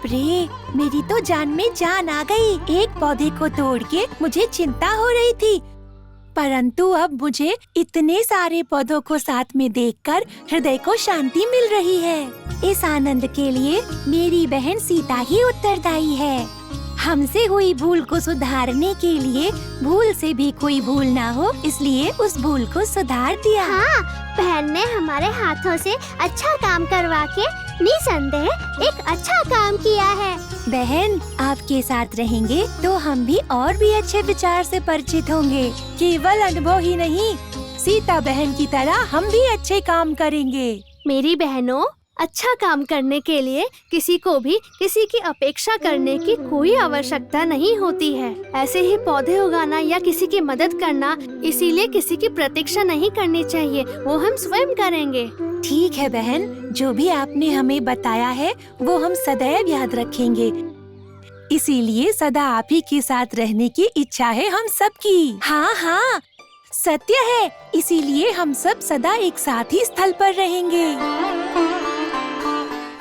बाप रे, मेरी तो जान में जान आ गई। एक पौधे को तोड़ के मुझे चिंता हो रही थी, परंतु अब मुझे इतने सारे पौधों को साथ में देखकर हृदय को शांति मिल रही है। इस आनंद के लिए मेरी बहन सीता ही उत्तरदायी है। हमसे हुई भूल को सुधारने के लिए भूल से भी कोई भूल ना हो, इसलिए उस भूल को सुधार दिया। हाँ, बहन ने हमारे हाथों से अच्छा काम करवा के निसंदेह एक अच्छा काम किया है। बहन, आपके साथ रहेंगे तो हम भी और भी अच्छे विचार से परिचित होंगे। केवल अनुभव ही नहीं, सीता बहन की तरह हम भी अच्छे काम करेंगे। मेरी बहनों, अच्छा काम करने के लिए किसी को भी किसी की अपेक्षा करने की कोई आवश्यकता नहीं होती है। ऐसे ही पौधे उगाना या किसी की मदद करना, इसीलिए किसी की प्रतीक्षा नहीं करनी चाहिए, वो हम स्वयं करेंगे। ठीक है बहन, जो भी आपने हमें बताया है वो हम सदैव याद रखेंगे। इसीलिए सदा आप ही के साथ रहने की इच्छा है हम सबकी। हाँ हाँ, सत्य है, इसीलिए हम सब सदा एक साथ ही स्थल पर रहेंगे।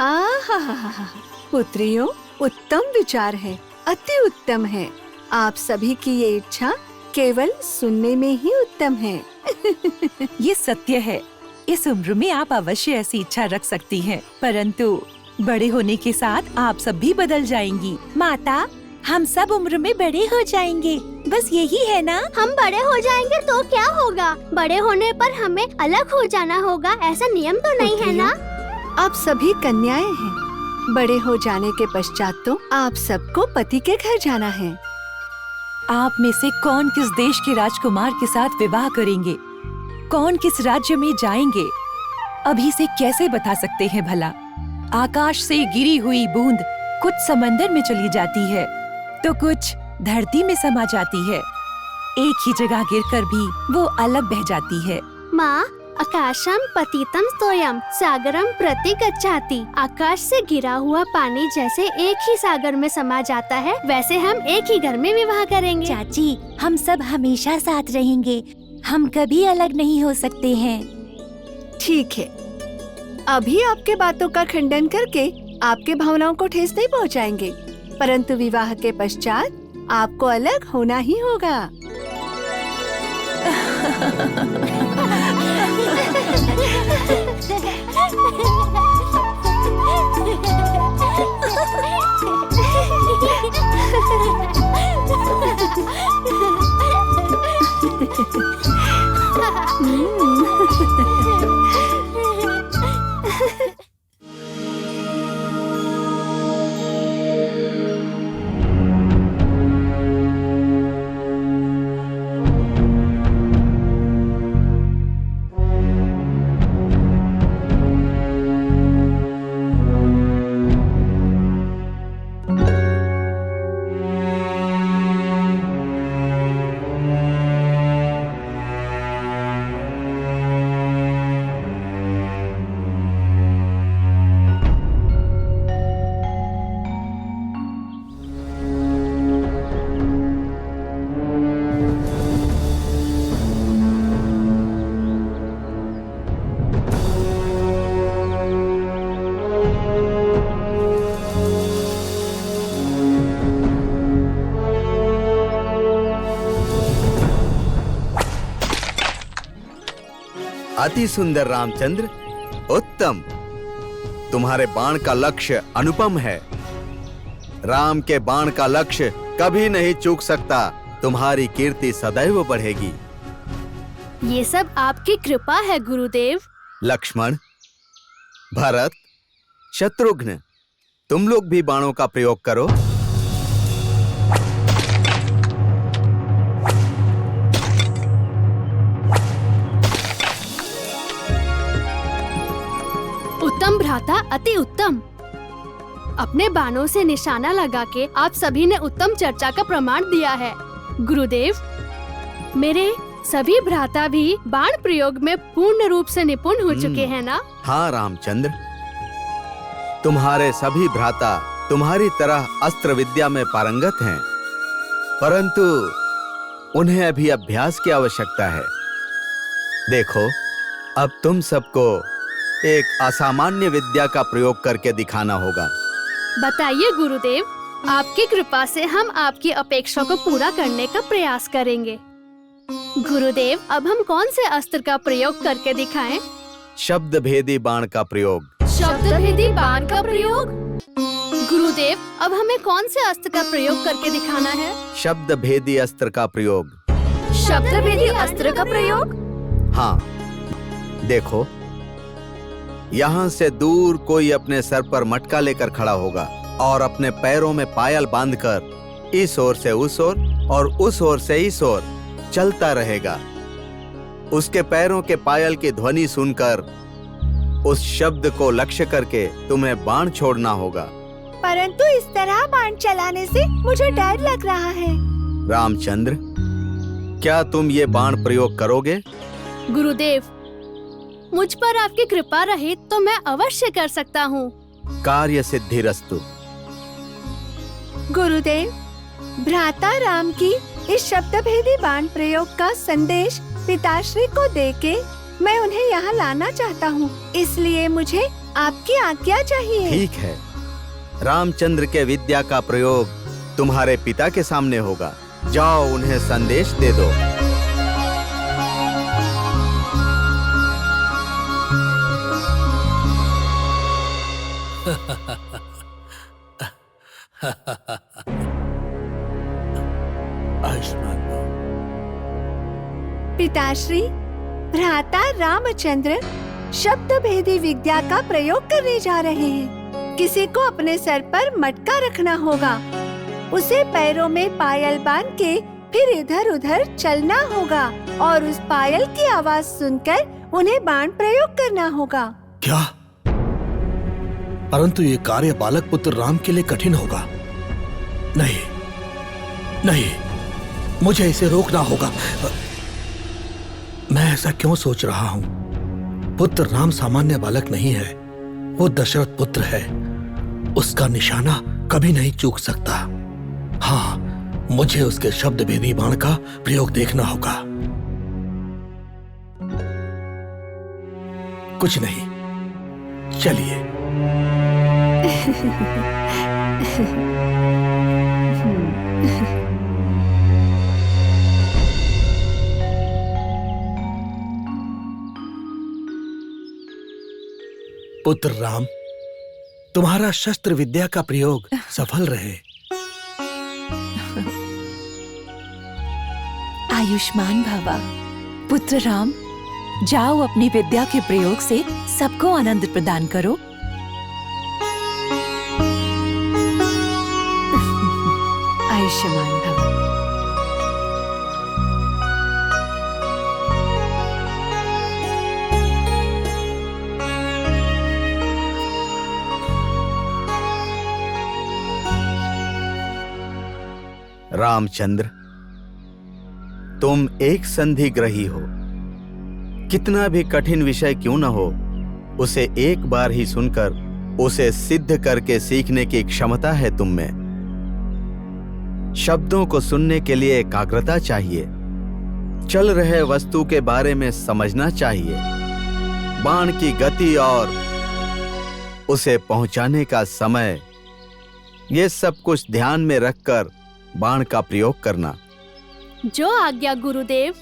आहा, पुत्रियों, उत्तम विचार है, अति उत्तम है। आप सभी की ये इच्छा केवल सुनने में ही उत्तम है। ये सत्य है, इस उम्र में आप अवश्य ऐसी इच्छा रख सकती हैं, परंतु बड़े होने के साथ आप सब भी बदल जाएंगी। माता, हम सब उम्र में बड़े हो जाएंगे, बस यही है ना? हम बड़े हो जाएंगे तो क्या होगा? बड़े होने पर हमें अलग हो जाना होगा, ऐसा नियम तो नहीं है ना? आप सभी कन्याएं हैं, बड़े हो जाने के पश्चात तो आप सबको पति के घर जाना है। आप में से कौन किस देश के राजकुमार के साथ विवाह करेंगे, कौन किस राज्य में जाएंगे, अभी से कैसे बता सकते हैं भला? आकाश से गिरी हुई बूंद कुछ समंदर में चली जाती है तो कुछ धरती में समा जाती है। एक ही जगह गिरकर भी वो अलग बह जाती है। माँ, आकाशम पतितम स्तोयम सागरम प्रति गच्छाति। आकाश से गिरा हुआ पानी जैसे एक ही सागर में समा जाता है, वैसे हम एक ही घर में विवाह करेंगे। चाची, हम सब हमेशा साथ रहेंगे, हम कभी अलग नहीं हो सकते हैं। ठीक है, अभी आपके बातों का खंडन करके आपके भावनाओं को ठेस नहीं पहुंचाएंगे, परंतु विवाह के पश्चात आपको अलग होना ही होगा। अति सुंदर रामचंद्र, उत्तम। तुम्हारे बाण का लक्ष्य अनुपम है। राम के बाण का लक्ष्य कभी नहीं चूक सकता। तुम्हारी कीर्ति सदैव बढ़ेगी। ये सब आपकी कृपा है गुरुदेव। लक्ष्मण, भरत, शत्रुघ्न, तुम लोग भी बाणों का प्रयोग करो। उत्तम भ्राता, अति उत्तम। अपने बाणों से निशाना लगा के आप सभी ने उत्तम चर्चा का प्रमाण दिया है। गुरुदेव, मेरे सभी भ्राता भी बाण प्रयोग में पूर्ण रूप से निपुण हो चुके हैं ना? हाँ रामचंद्र, तुम्हारे सभी भ्राता तुम्हारी तरह अस्त्र विद्या में पारंगत हैं, परंतु उन्हें अभी अभ्यास की आवश्यकता है। देखो, अब तुम सबको एक असामान्य विद्या का प्रयोग करके दिखाना होगा। बताइए गुरुदेव, आपकी कृपा से हम आपकी अपेक्षा को पूरा करने का प्रयास करेंगे। गुरुदेव, अब हम कौन से अस्त्र का प्रयोग करके दिखाएं? शब्द भेदी बाण का प्रयोग। शब्द भेदी बाण का प्रयोग? गुरुदेव, अब हमें कौन से अस्त्र का प्रयोग करके दिखाना है? शब्द भेदी अस्त्र का प्रयोग। शब्द भेदी अस्त्र का प्रयोग? हाँ, देखो, यहाँ से दूर कोई अपने सर पर मटका लेकर खड़ा होगा और अपने पैरों में पायल बांधकर इस ओर से उस ओर और उस ओर से इस ओर चलता रहेगा। उसके पैरों के पायल की ध्वनि सुनकर उस शब्द को लक्ष्य करके तुम्हें बाण छोड़ना होगा। परंतु इस तरह बाण चलाने से मुझे डर लग रहा है। रामचंद्र, क्या तुम ये बाण प्रयोग करोगे? गुरुदेव, मुझ पर आपकी कृपा रही तो मैं अवश्य कर सकता हूँ। कार्य सिद्धिरस्तु। गुरुदेव, भ्राता राम की इस शब्द भेदी बाण प्रयोग का संदेश पिताश्री को देके मैं उन्हें यहाँ लाना चाहता हूँ, इसलिए मुझे आपकी आज्ञा चाहिए। ठीक है, रामचंद्र के विद्या का प्रयोग तुम्हारे पिता के सामने होगा। जाओ, उन्हें संदेश दे दो। आयुष्मान भव। पिताश्री, भ्राता रामचंद्र शब्द भेदी विद्या का प्रयोग करने जा रहे हैं। किसी को अपने सर पर मटका रखना होगा, उसे पैरों में पायल बांध के फिर इधर उधर चलना होगा और उस पायल की आवाज सुनकर उन्हें बाण प्रयोग करना होगा। क्या? परंतु ये कार्य बालक पुत्र राम के लिए कठिन होगा। नहीं नहीं, मुझे इसे रोकना होगा। मैं ऐसा क्यों सोच रहा हूं? पुत्र राम सामान्य बालक नहीं है, वो दशरथ पुत्र है। उसका निशाना कभी नहीं चूक सकता। हाँ, मुझे उसके शब्द भेदी बाण का प्रयोग देखना होगा। कुछ नहीं, चलिए। पुत्र राम, तुम्हारा शस्त्र विद्या का प्रयोग सफल रहे। आयुष्मान भवा। पुत्र राम, जाओ अपनी विद्या के प्रयोग से सबको आनंद प्रदान करो। आयुष्मान भव। रामचंद्र, तुम एक संधिग्रही हो। कितना भी कठिन विषय क्यों न हो, उसे एक बार ही सुनकर उसे सिद्ध करके सीखने की क्षमता है तुम में। शब्दों को सुनने के लिए एकाग्रता चाहिए। चल रहे वस्तु के बारे में समझना चाहिए। बाण की गति और उसे पहुंचाने का समय, ये सब कुछ ध्यान में रखकर बाण का प्रयोग करना। जो आज्ञा गुरुदेव।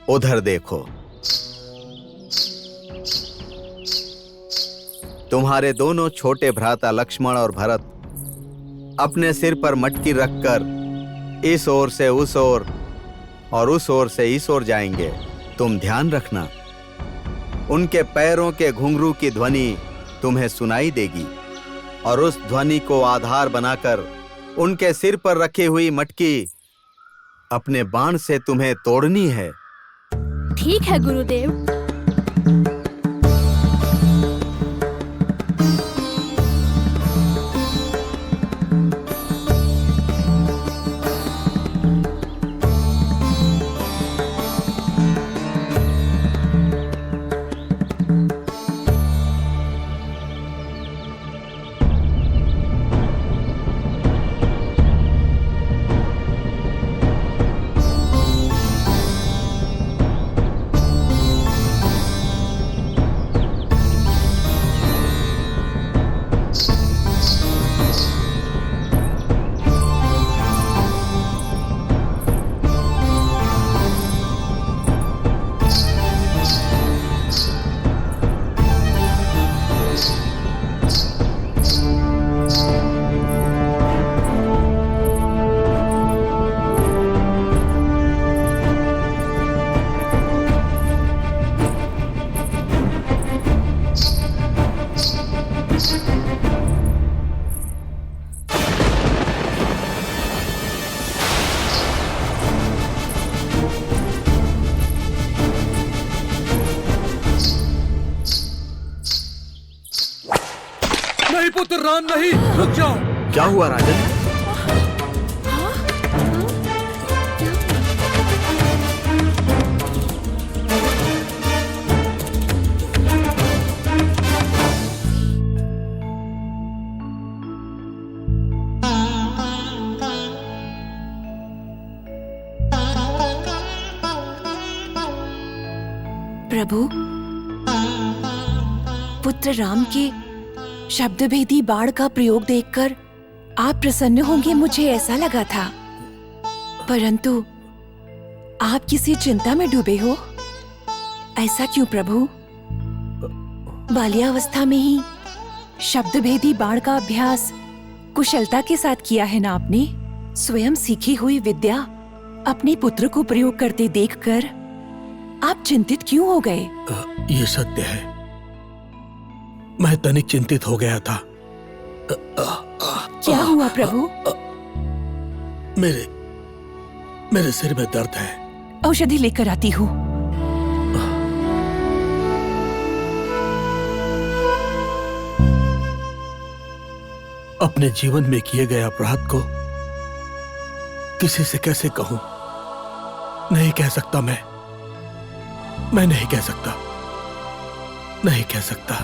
उधर देखो, तुम्हारे दोनों छोटे भ्राता लक्ष्मण और भरत अपने सिर पर मटकी रखकर इस ओर से उस ओर और उस ओर से इस ओर जाएंगे। तुम ध्यान रखना, उनके पैरों के घुंघरू की ध्वनि तुम्हें सुनाई देगी और उस ध्वनि को आधार बनाकर उनके सिर पर रखी हुई मटकी अपने बाण से तुम्हें तोड़नी है। ठीक है गुरुदेव। पुत्र राम नहीं, रुक जाओ। क्या हुआ राजन? प्रभु, पुत्र राम के शब्दभेदी बाण का प्रयोग देखकर आप प्रसन्न होंगे, मुझे ऐसा लगा था। परंतु आप किसी चिंता में डूबे हो। ऐसा क्यों प्रभु? बाल्यावस्था में ही शब्दभेदी बाण का अभ्यास कुशलता के साथ किया है ना आपने? स्वयं सीखी हुई विद्या अपने पुत्र को प्रयोग करते देखकर आप चिंतित क्यों हो गए? ये सत्य है, मैं तनिक चिंतित हो गया था। क्या हुआ प्रभु? मेरे सिर में दर्द है। औषधि लेकर आती हूँ। अपने जीवन में किए गए अपराध को किसी से कैसे कहूं? नहीं कह सकता मैं नहीं कह सकता, नहीं कह सकता,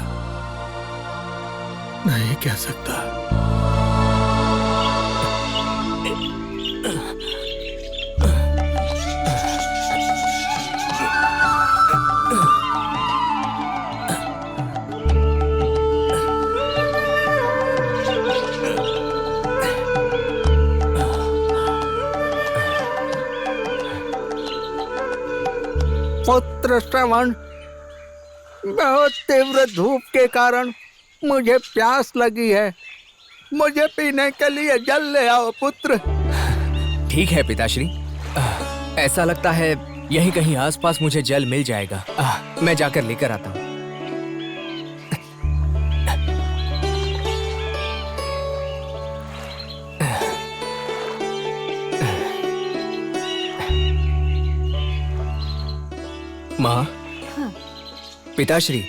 नहीं कह सकता। पुत्र श्रवण, बहुत तीव्र धूप के कारण मुझे प्यास लगी है। मुझे पीने के लिए जल ले आओ पुत्र। ठीक है पिताश्री, ऐसा लगता है यहीं कहीं आसपास मुझे जल मिल जाएगा। मैं जाकर लेकर आता हूँ। माँ, पिताश्री,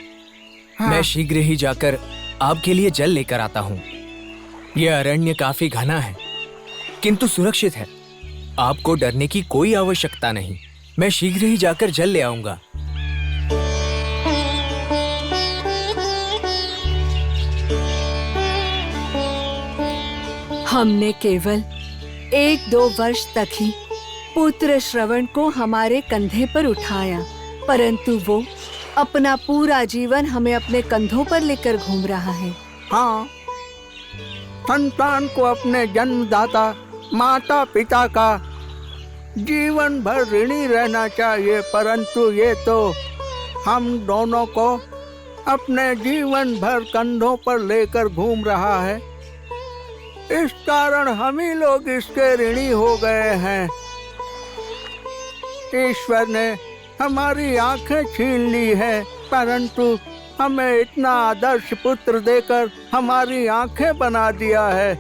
मैं शीघ्र ही जाकर आपके लिए जल लेकर आता हूँ। यह अरण्य काफी घना है, किंतु सुरक्षित है। आपको डरने की कोई आवश्यकता नहीं। मैं शीघ्र ही जाकर जल ले आऊंगा। हमने केवल 1-2 वर्ष तक ही पुत्र श्रवण को हमारे कंधे पर उठाया, परंतु वो अपना पूरा जीवन हमें अपने कंधों पर लेकर घूम रहा है। हाँ, संतान को अपने जन्मदाता माता पिता का जीवन भर ऋणी रहना चाहिए, परंतु ये तो हम दोनों को अपने जीवन भर कंधों पर लेकर घूम रहा है। इस कारण हम ही लोग इसके ऋणी हो गए हैं। ईश्वर ने हमारी आंखें छीन ली है, परंतु हमें इतना आदर्श पुत्र देकर हमारी आंखें बना दिया है।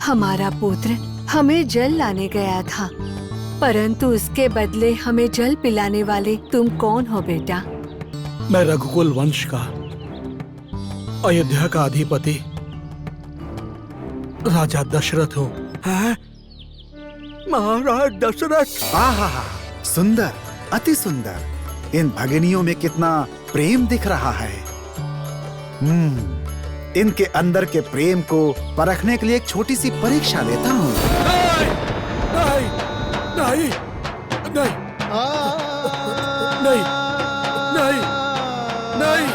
हमारा पुत्र हमें जल लाने गया था, परंतु उसके बदले हमें जल पिलाने वाले तुम कौन हो बेटा? मैं रघुकुल वंश का, अयोध्या का अधिपति राजा दशरथ हूँ। हैं? महाराज दशरथ। आहा, सुंदर, अति सुंदर। इन भगिनियों में कितना प्रेम दिख रहा है। इनके अंदर के प्रेम को परखने के लिए एक छोटी सी परीक्षा लेता हूँ। नहीं, नहीं, नहीं, नहीं, नहीं, नहीं, नहीं।